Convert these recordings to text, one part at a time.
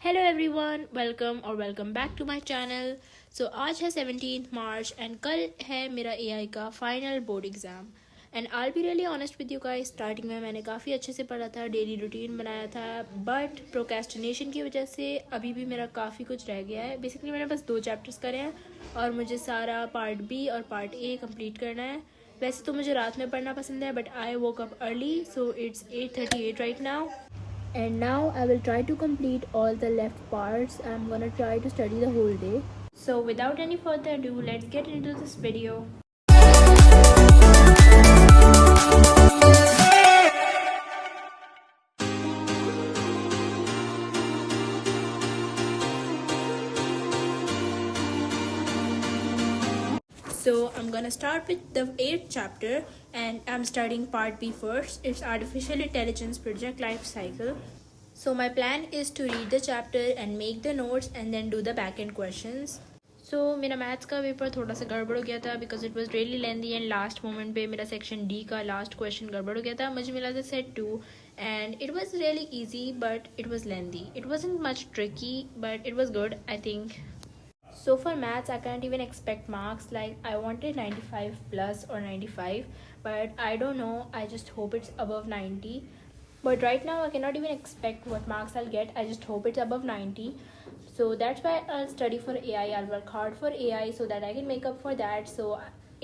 Hello everyone welcome back to my channel. So आज है 17 मार्च and कल है मेरा एआई का final board exam. And I be really honest with you guys, starting में मैंने काफ़ी अच्छे से पढ़ा था, डेली रूटीन बनाया था, बट प्रोक्रेस्टिनेशन की वजह से अभी भी मेरा काफ़ी कुछ रह गया है। बेसिकली मैंने बस 2 चैप्टर्स करे हैं और मुझे सारा पार्ट बी और पार्ट ए कंप्लीट करना है। वैसे तो मुझे रात में पढ़ना पसंद है, but I woke up early, so it's 8:38 right now. And now I will try to complete all the left parts. I'm gonna try to study the whole day. So without any further ado, let's get into this video. So I'm gonna start with the 8th chapter and I'm studying part B first. It's Artificial Intelligence Project Life Cycle. So my plan is to read the chapter and make the notes and then do the back-end questions. So मेरा maths का paper थोड़ा सा गड़बड़ हो गया था because it was really lengthy and last moment पे मेरा सेक्शन डी का लास्ट क्वेश्चन गड़बड़ हो गया था। मुझे मिला था set 2 and it was really easy but it was lengthy. It wasn't much tricky but it was good I think. So for maths, I can't even expect marks. Like I wanted 95 plus or 95, but I don't know. I just hope it's above 90. But right now, I cannot even expect what marks I'll get. I just hope it's above 90. So that's why I'll study for AI. I'll work hard for AI so that I can make up for that. So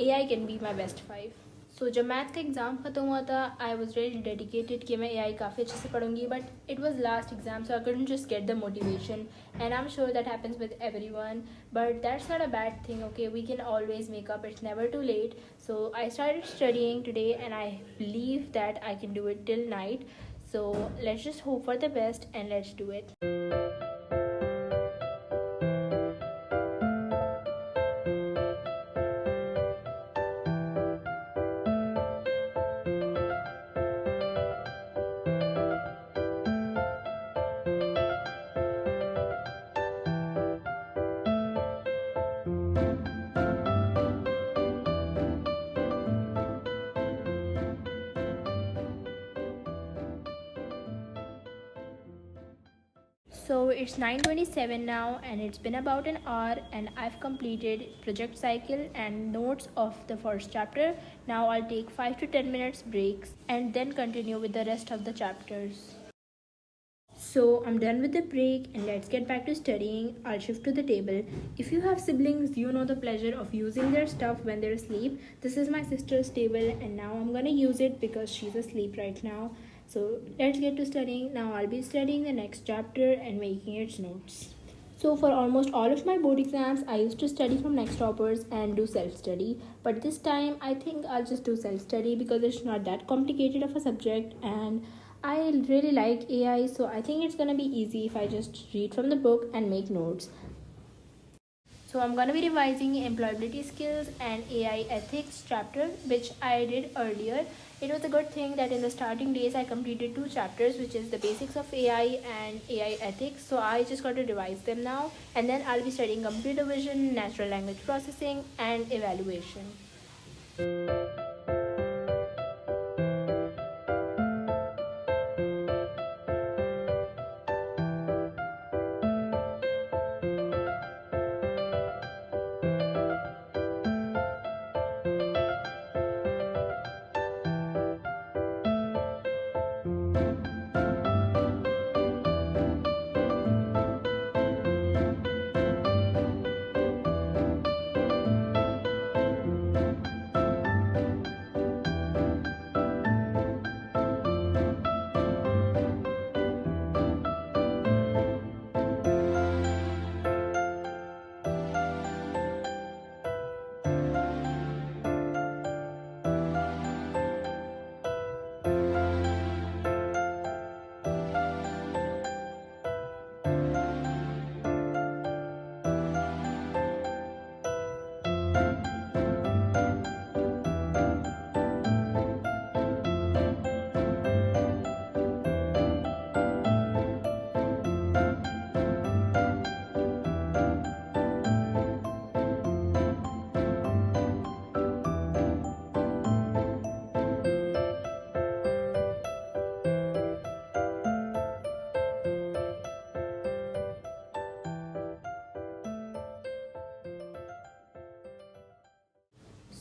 AI can be my best 5. सो जब math का exam ख़त्म हुआ था I was really dedicated कि मैं AI काफ़ी अच्छे से पढ़ूंगी, but it was last exam so I couldn't just get the motivation and I am sure that happens with everyone, but that's not a bad thing. Okay, we can always make up, it's never too late. So I started studying today and I believe that I can do it till night. So let's just hope for the best and let's do it. So it's 9:27 now and it's been about an hour and I've completed project cycle and notes of the first chapter. Now I'll take 5 to 10 minutes breaks and then continue with the rest of the chapters. So I'm done with the break and let's get back to studying. I'll shift to the table. If you have siblings, you know the pleasure of using their stuff when they're asleep. This is my sister's table and now I'm gonna use it because she's asleep right now. So let's get to studying. Now I'll be studying the next chapter and making its notes. So for almost all of my board exams, I used to study from next toppers and do self-study. But this time, I think I'll just do self-study because it's not that complicated of a subject and I really like AI, so I think it's gonna be easy if I just read from the book and make notes. So I'm gonna be revising employability skills and AI ethics chapter, which I did earlier. It was a good thing that in the starting days I completed 2 chapters, which is the basics of AI and AI ethics. So I just got to revise them now, and then I'll be studying computer vision, natural language processing, and evaluation.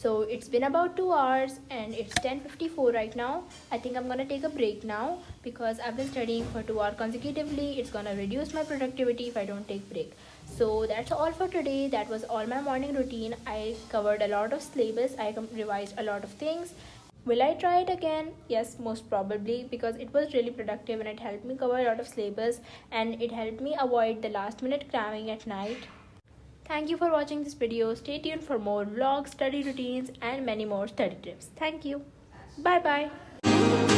So it's been about 2 hours and it's 10:54 right now. I think I'm gonna take a break now because I've been studying for 2 hours consecutively. It's gonna reduce my productivity if I don't take break. So that's all for today. That was all my morning routine. I covered a lot of syllabus. I revised a lot of things. Will I try it again? Yes, most probably, because it was really productive and it helped me cover a lot of syllabus and it helped me avoid the last minute cramming at night. Thank you for watching this video. Stay tuned for more vlogs, study routines and many more study tips. Thank you. Bye bye.